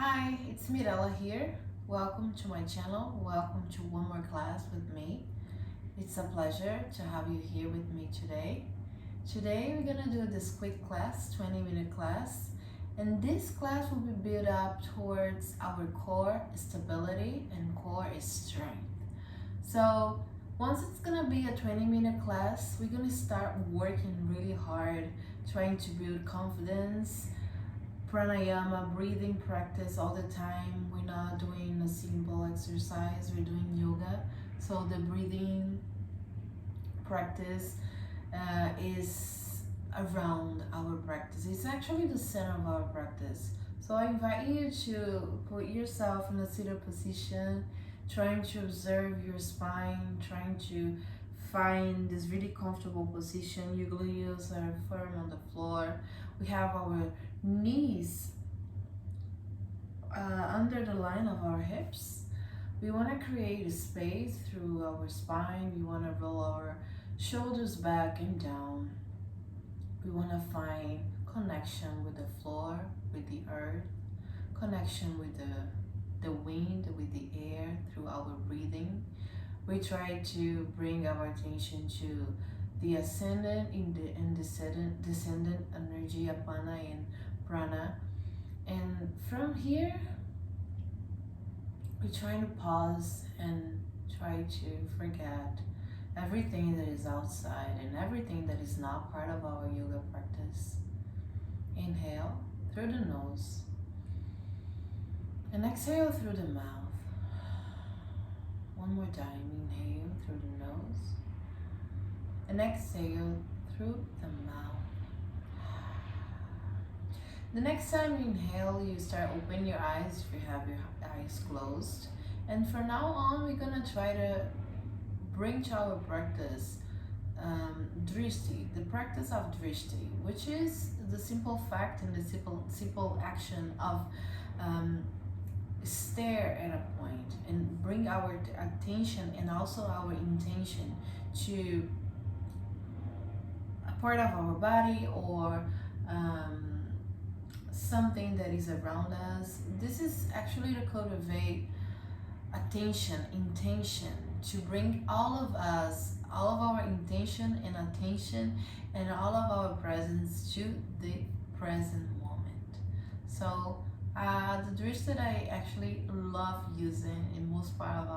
Hi, it's Mirela here. Welcome to my channel. Welcome to one more class with me. It's a pleasure to have you here with me today. Today we're gonna do this quick class, 20-minute class. And this class will be built up towards our core stability and core strength. So once it's gonna be a 20-minute class, we're gonna start working really hard, trying to build confidence, pranayama, breathing practice all the time. We're not doing a simple exercise, we're doing yoga. So the breathing practice is around our practice. It's actually the center of our practice. So I invite you to put yourself in a seated position, trying to observe your spine, trying to find this really comfortable position. Your gluteus are firm on the floor. We have our knees under the line of our hips. We want to create a space through our spine. We want to roll our shoulders back and down. We want to find connection with the floor, with the earth, connection with the wind, with the air through our breathing. We try to bring our attention to the ascendant and descendant energy, apana and prana. And from here, we try to pause and try to forget everything that is outside and everything that is not part of our yoga practice. Inhale through the nose and exhale through the mouth. One more time, inhale through the nose and exhale through the mouth. The next time you inhale, you start opening your eyes if you have your eyes closed. And from now on, we're gonna try to bring to our practice drishti, the practice of drishti, which is the simple fact and the simple action of stare at a point and bring our attention and also our intention to a part of our body or something that is around us. This is actually to cultivate attention, intention, to bring all of us, all of our intention and attention and all of our presence to the present moment. So the drish that I actually love using in most part of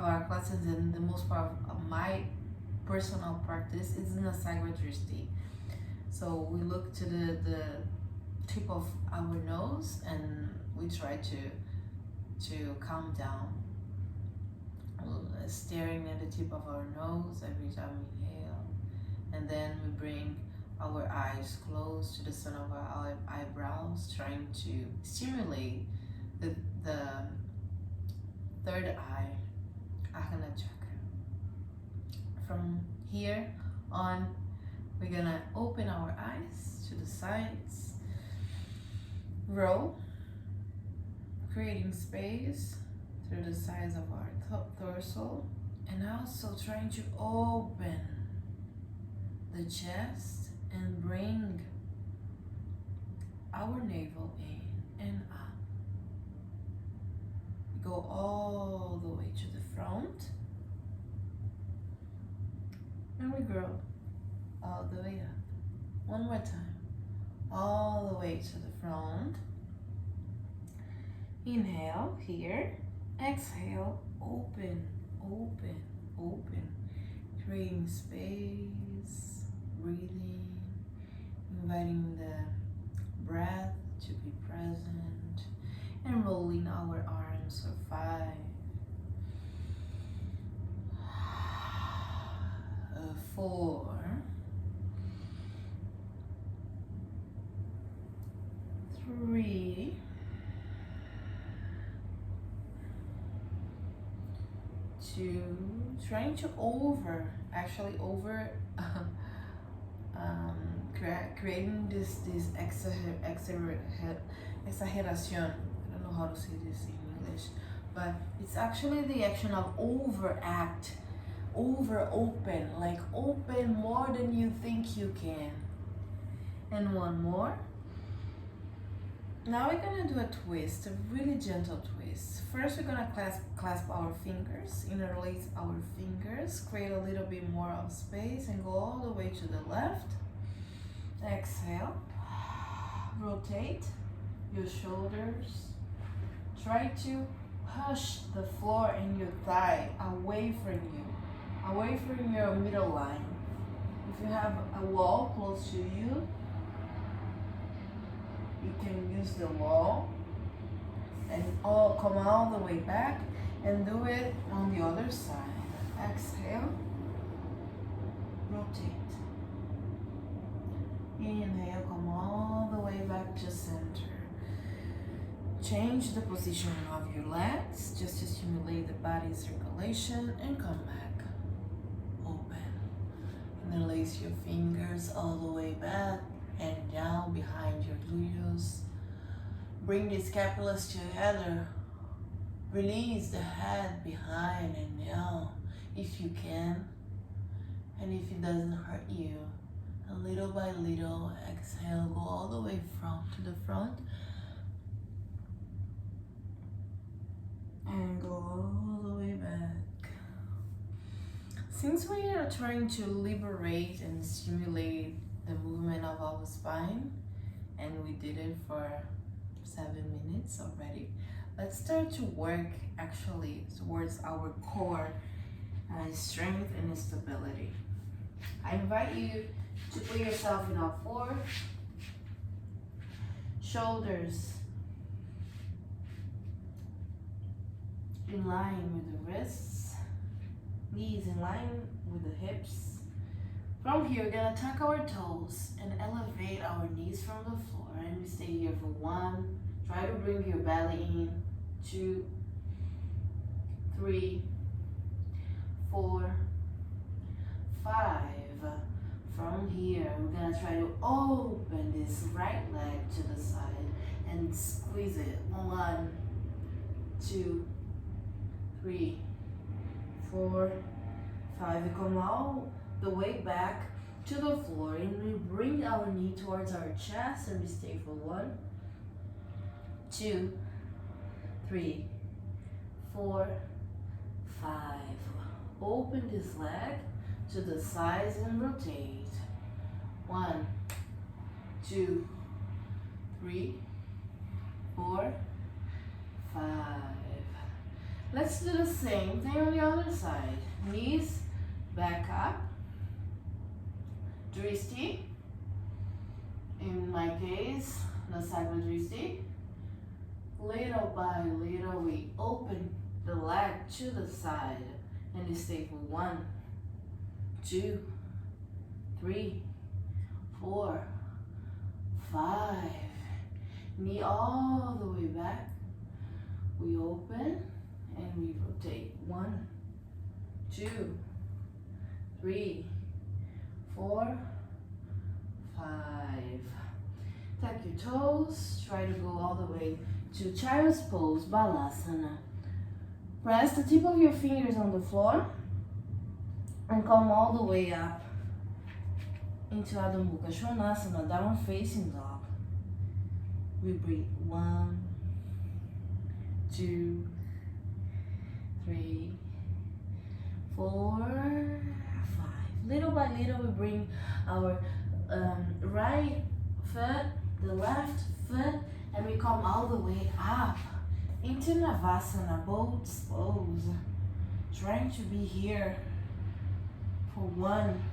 our classes and the most part of my personal practice is in a Sagwa drishti. So we look to the tip of our nose and we try to calm down, staring at the tip of our nose every time we inhale, and then we bring our eyes close to the center of our eyebrows, trying to stimulate the third eye, Ajna chakra. From here on, we're gonna open our eyes to the sides, roll, creating space through the sides of our torso, and also trying to open the chest and bring our navel in and up. We go all the way to the front and we grow all the way up. One more time, all the way to the front. Inhale here, exhale, open, open, open, creating space, breathing, inviting the breath to be present, and rolling our arms for 5, 4, 3, 2, trying to creating this exageración. I don't know how to say this in English, but it's actually the action of overact, over open, like open more than you think you can. And one more. Now we're gonna do a twist, a really gentle twist. First, we're gonna clasp our fingers, interlace our fingers, create a little bit more of space, and go all the way to the left. Exhale. Rotate your shoulders. Try to push the floor and your thigh away from you, away from your middle line. If you have a wall close to you, you can use the wall and come all the way back and do it on the other side. Exhale, rotate. Inhale, come all the way back to center. Change the position of your legs just to stimulate the body circulation and come back. Open. Interlace your fingers all the way back and down behind your gluteus. Bring the scapulas together. Release the head behind and down if you can. And if it doesn't hurt you, and little by little, exhale, go all the way to the front. And go all the way back. Since we are trying to liberate and stimulate the movement of our spine, and we did it for 7 minutes already, let's start to work actually towards our core strength and stability. I invite you to put yourself in all fours, shoulders in line with the wrists, knees in line with the hips. From here, we're gonna tuck our toes and elevate our knees from the floor, and we stay here for 1. Try to bring your belly in. 2, 3, 4, 5. From here, we're gonna try to open this right leg to the side and squeeze it. 1, 2, 3, 4, 5. We come all the way back to the floor, and we bring our knee towards our chest, and we stay for 1, 2, 3, 4, 5. Open this leg to the sides and rotate. 1, 2, 3, 4, 5. Let's do the same thing on the other side. Knees back up. Dristi. In my case, the side with Dristi. Little by little, we open the leg to the side, and we stay for 1, 2, 3, 4, 5. Knee all the way back. We open and we rotate. 1, 2, 3, 4, 5. Tuck your toes. Try to go all the way to child's pose, balasana. Press the tip of your fingers on the floor and come all the way up into Adho Mukha Svanasana, downward facing dog. We breathe. 1, 2, 3, 4, 5. Little by little, we bring our right foot, the left foot, and we come all the way up into Navasana, both pose. Trying to be here for 1,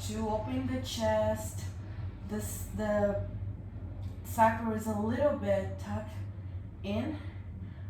2, open the chest. The sacral is a little bit tucked in,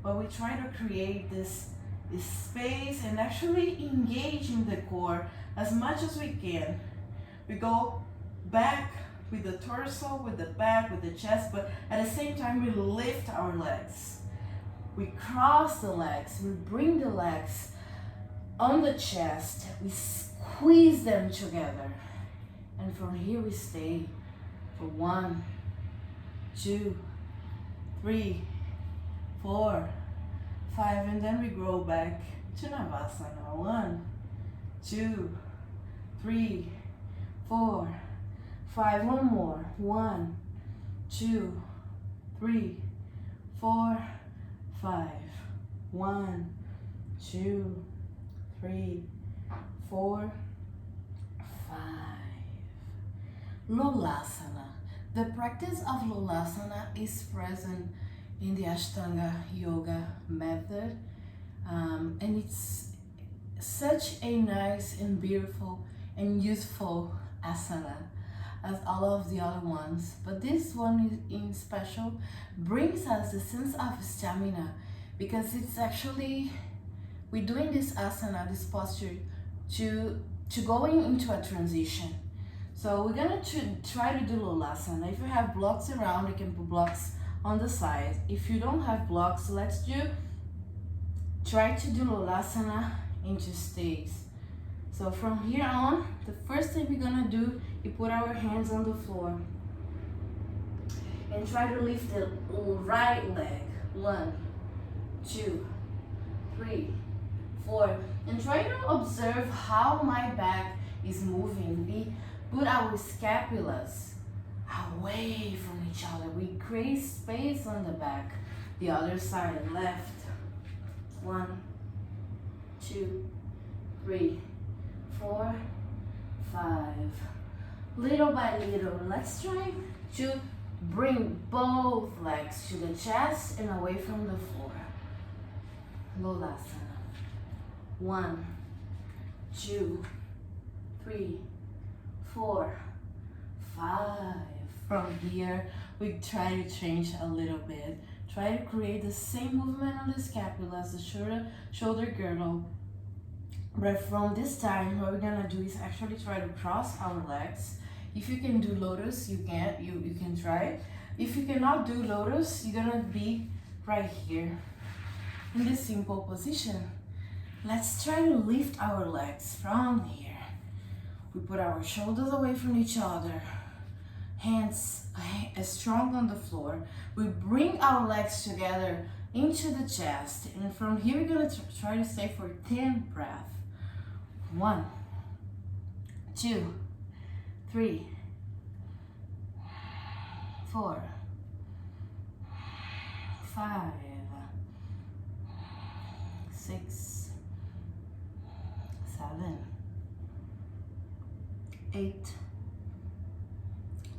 but we try to create this space and actually engage in the core as much as we can. We go back with the torso, with the back, with the chest, but at the same time we lift our legs. We cross the legs, we bring the legs on the chest, we squeeze them together. And from here we stay for 1, 2, 3, 4, 5, and then we grow back to Navasana. 1, 2, 3, 4, 5. One more. 1, 2, 3, 4, 5. 1, 2, 3, 4, 5. Lolasana. The practice of Lolasana is present in the Ashtanga yoga method, and it's such a nice and beautiful and useful asana as all of the other ones, but this one in special brings us a sense of stamina, because it's actually, we're doing this asana, this posture, to going into a transition. So we're gonna try to do Lolasana. If you have blocks around, you can put blocks on the side. If you don't have blocks, try to do Lolasana into states. So from here on, the first thing we're gonna do is put our hands on the floor and try to lift the right leg. 1, 2, 3, 4, and try to observe how my back is moving. We put our scapulas away from each other. We create space on the back. The other side, left. 1, 2, 3, 4, 5. Little by little, let's try to bring both legs to the chest and away from the floor. Lolasana. 1, 2, 3, 4, 5. From here, we try to change a little bit. Try to create the same movement on the scapula as the shoulder girdle. But from this time, what we're gonna do is actually try to cross our legs. If you can do lotus, you can try. If you cannot do lotus, you're gonna be right here in this simple position. Let's try to lift our legs from here. We put our shoulders away from each other. Hands strong on the floor. We bring our legs together into the chest, and from here we're gonna try to stay for 10 breaths. 1, 2, 3, 4, 5, 6, 7, 8,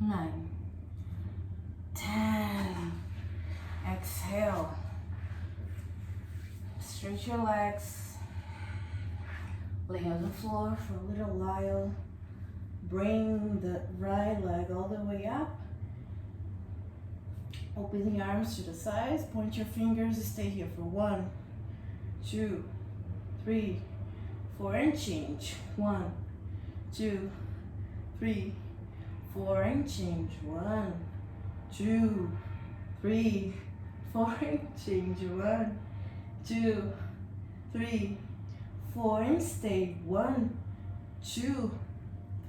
9, 10. Exhale. Stretch your legs. Lay on the floor for a little while. Bring the right leg all the way up. Open the arms to the sides. Point your fingers. Stay here for 1, 2, 3, 4, and change. 1, 2, 3, 4, and change. 1, 2, 3, 4, and change. 1, 2, 3, 4, and stay. 1, 2,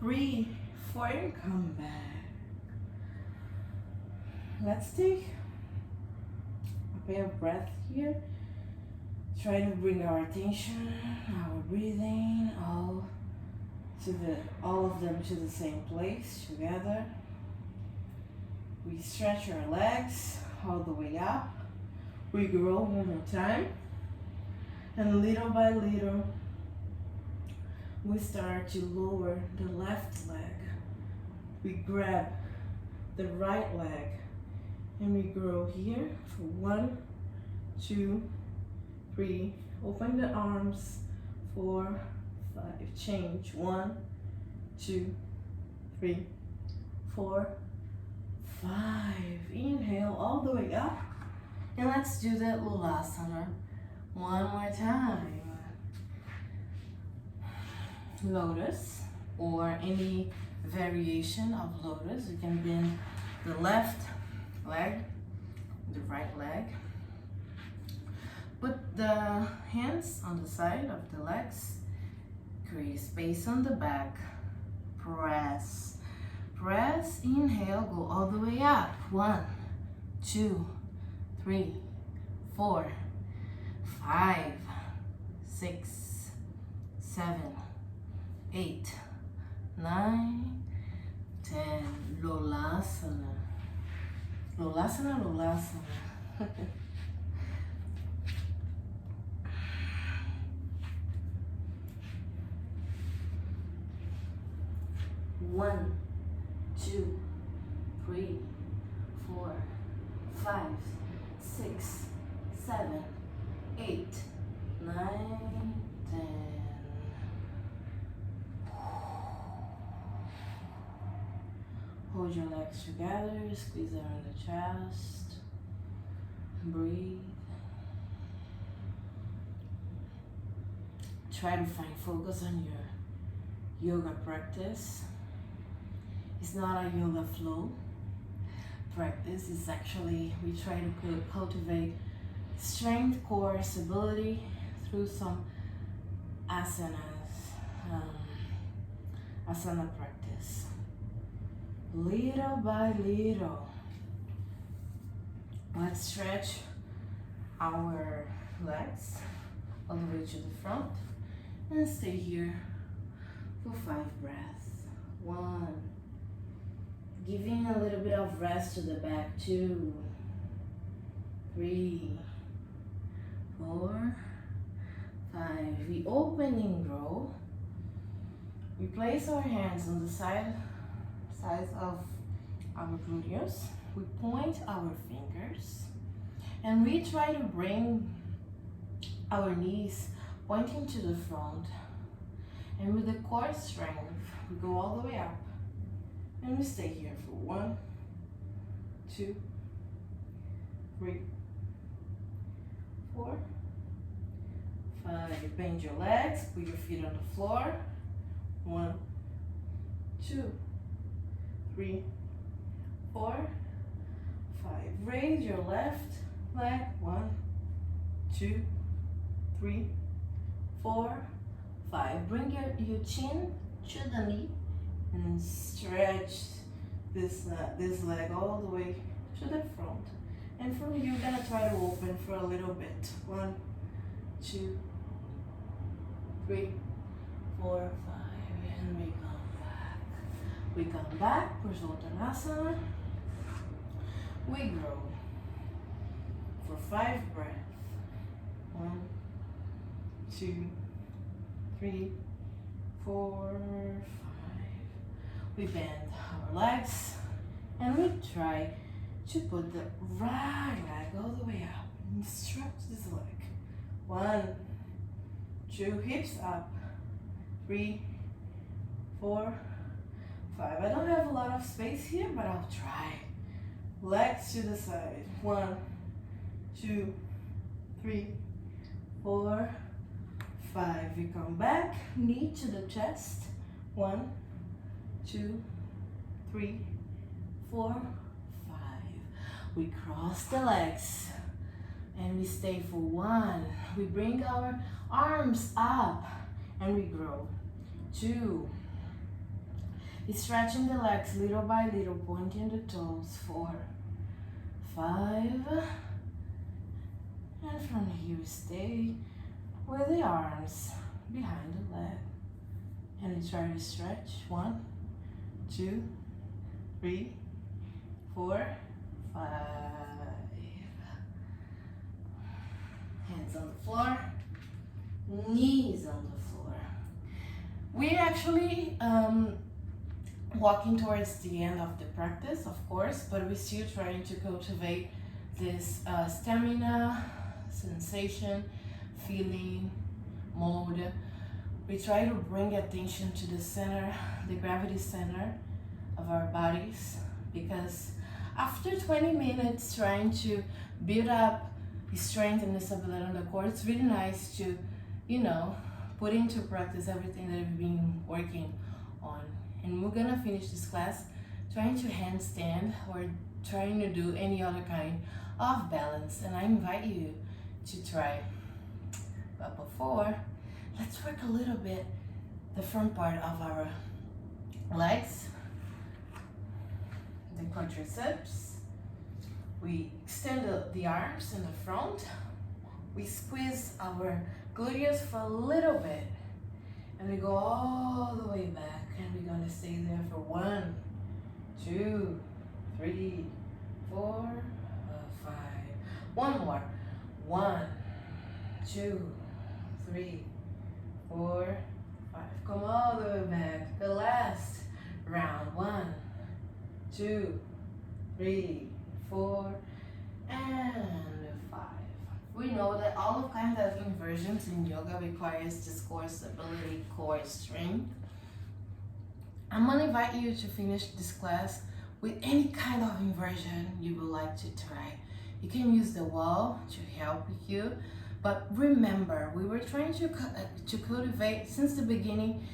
3, 4, and come back. Let's take a pair of breath here. Try to bring our attention, our breathing, all of them to the same place together. We stretch our legs all the way up. We grow one more time. And little by little, we start to lower the left leg. We grab the right leg and we grow here for 1, 2, 3. Open the arms. 4, 5. Change. 1, 2, 3, 4, 5. Inhale all the way up. And let's do the Lolasana one more time. Lotus, or any variation of lotus. You can bend the left leg, the right leg. Put the hands on the side of the legs. Create space on the back. Press. Press, inhale, go all the way up. 1, 2, 3, 4, 5, 6, 7, 8, 9, 10. Lolasana. Lolasana, Lolasana. One, two, three, 4, 5, 6, 7, 8, 9, 10. Hold your legs together, squeeze them in the chest. Breathe. Try to find focus on your yoga practice. It's not a yoga flow practice. It's actually, we try to cultivate strength, core stability through some asanas, asana practice. Little by little, let's stretch our legs all the way to the front and stay here for 5 breaths. 1, giving a little bit of rest to the back. 2, 3, 4, 5. We open and grow. We place our hands on the sides of our glutes. We point our fingers and we try to bring our knees pointing to the front. And with the core strength, we go all the way up. And we stay here for 1, 2, 3, 4, 5. Bend your legs, put your feet on the floor. 1, 2, 3, 4, 5. Raise your left leg. 1, 2, 3, 4, 5. Bring your chin to the knee and stretch this leg all the way to the front. And from here, you're gonna try to open for a little bit. 1, 2, 3, 4, 5, and we come back. We come back, Prashantanasana. We grow for 5 breaths. 1, 2, 3, 4, 5. We bend our legs and we try to put the right leg all the way up and stretch this leg. 1, 2, hips up. 3, 4, 5. I don't have a lot of space here, but I'll try. Legs to the side. 1, 2, 3, 4, 5. We come back, knee to the chest. 1, 2, 3, 4, 5. We cross the legs and we stay for 1. We bring our arms up and we grow. 2. Stretching the legs little by little, pointing the toes. 4, 5. And from here we stay with the arms behind the leg. And we try to stretch. 1, 2, 3, 4, 5. Hands on the floor, knees on the floor. We're actually walking towards the end of the practice, of course, but we're still trying to cultivate this stamina, sensation, feeling, mode. We try to bring attention to the center, the gravity center of our bodies, because after 20 minutes trying to build up strength and stability on the core, it's really nice to, put into practice everything that we've been working on. And we're gonna finish this class trying to handstand or trying to do any other kind of balance, and I invite you to try. But before, let's work a little bit the front part of our legs, the quadriceps. We extend the arms in the front. We squeeze our gluteus for a little bit, and we go all the way back, and we're gonna stay there for 1, 2, 3, 4, 5. One more. 1, 2, 3, 4, 5. Come all the way back. The last round. 1, 2, 3, 4, and 5. We know that all of kinds of inversions in yoga requires this core stability, core strength. I'm gonna invite you to finish this class with any kind of inversion you would like to try. You can use the wall to help you, but remember, we were trying to cultivate since the beginning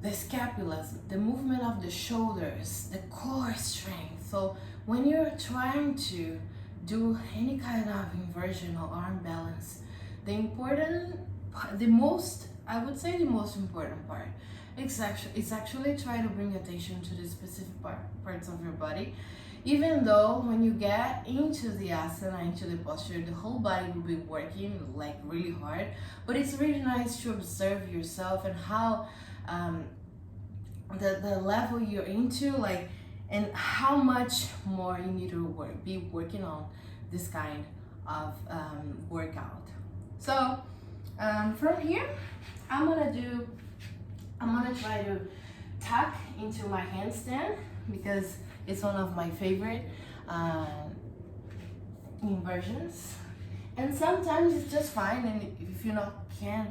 the scapulas, the movement of the shoulders, the core strength. So when you're trying to do any kind of inversion or arm balance, I would say the most important part it's actually try to bring attention to the specific parts of your body. Even though when you get into the asana, into the posture, the whole body will be working like really hard, but it's really nice to observe yourself and how the level you're into, like, and how much more you need to be working on this kind of workout. So from here, I'm gonna try to tuck into my handstand because it's one of my favorite inversions. And sometimes it's just fine, and if you can't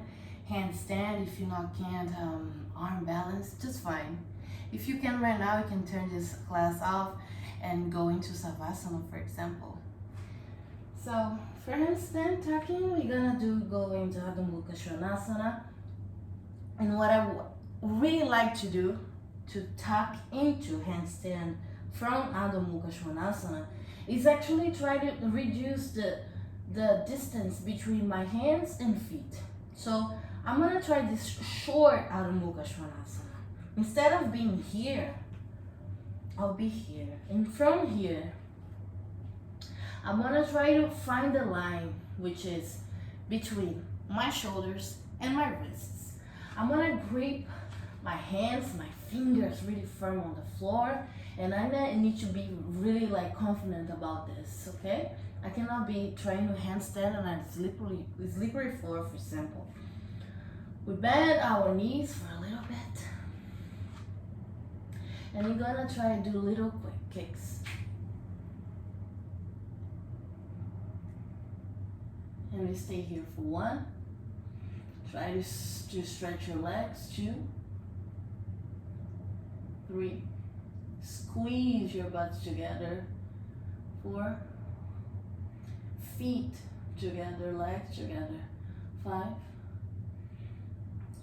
handstand, if you can't arm balance, just fine. If you can right now, you can turn this class off and go into Savasana, for example. So for handstand tucking, we're gonna go into Adho Mukha Svanasana. And what I really like to do to tuck into handstand from Adho Mukha Svanasana is actually try to reduce the distance between my hands and feet. So I'm gonna try this short Adho Mukha Svanasana. Instead of being here, I'll be here. And from here, I'm gonna try to find the line which is between my shoulders and my wrists. I'm gonna grip my hands, my fingers really firm on the floor, and I need to be really confident about this, okay? I cannot be trying to handstand on a slippery floor, for example. We bend our knees for a little bit, and we're gonna try to do little quick kicks. And we stay here for 1. Try to stretch your legs. 2, 3. Squeeze your butts together. 4. Feet together, legs together. 5,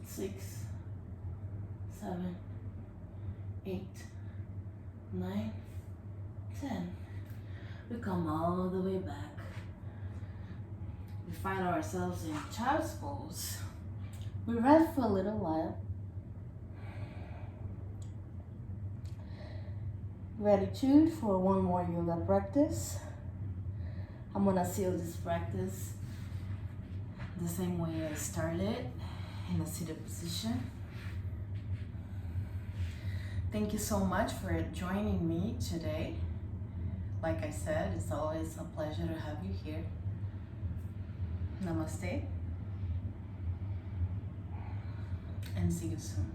6, 7, 8, 9, 10. We come all the way back. We find ourselves in child's pose. We rest for a little while. Gratitude for one more yoga practice. I'm gonna seal this practice the same way I started, in a seated position. Thank you so much for joining me today. Like I said, it's always a pleasure to have you here. Namaste, and see you soon.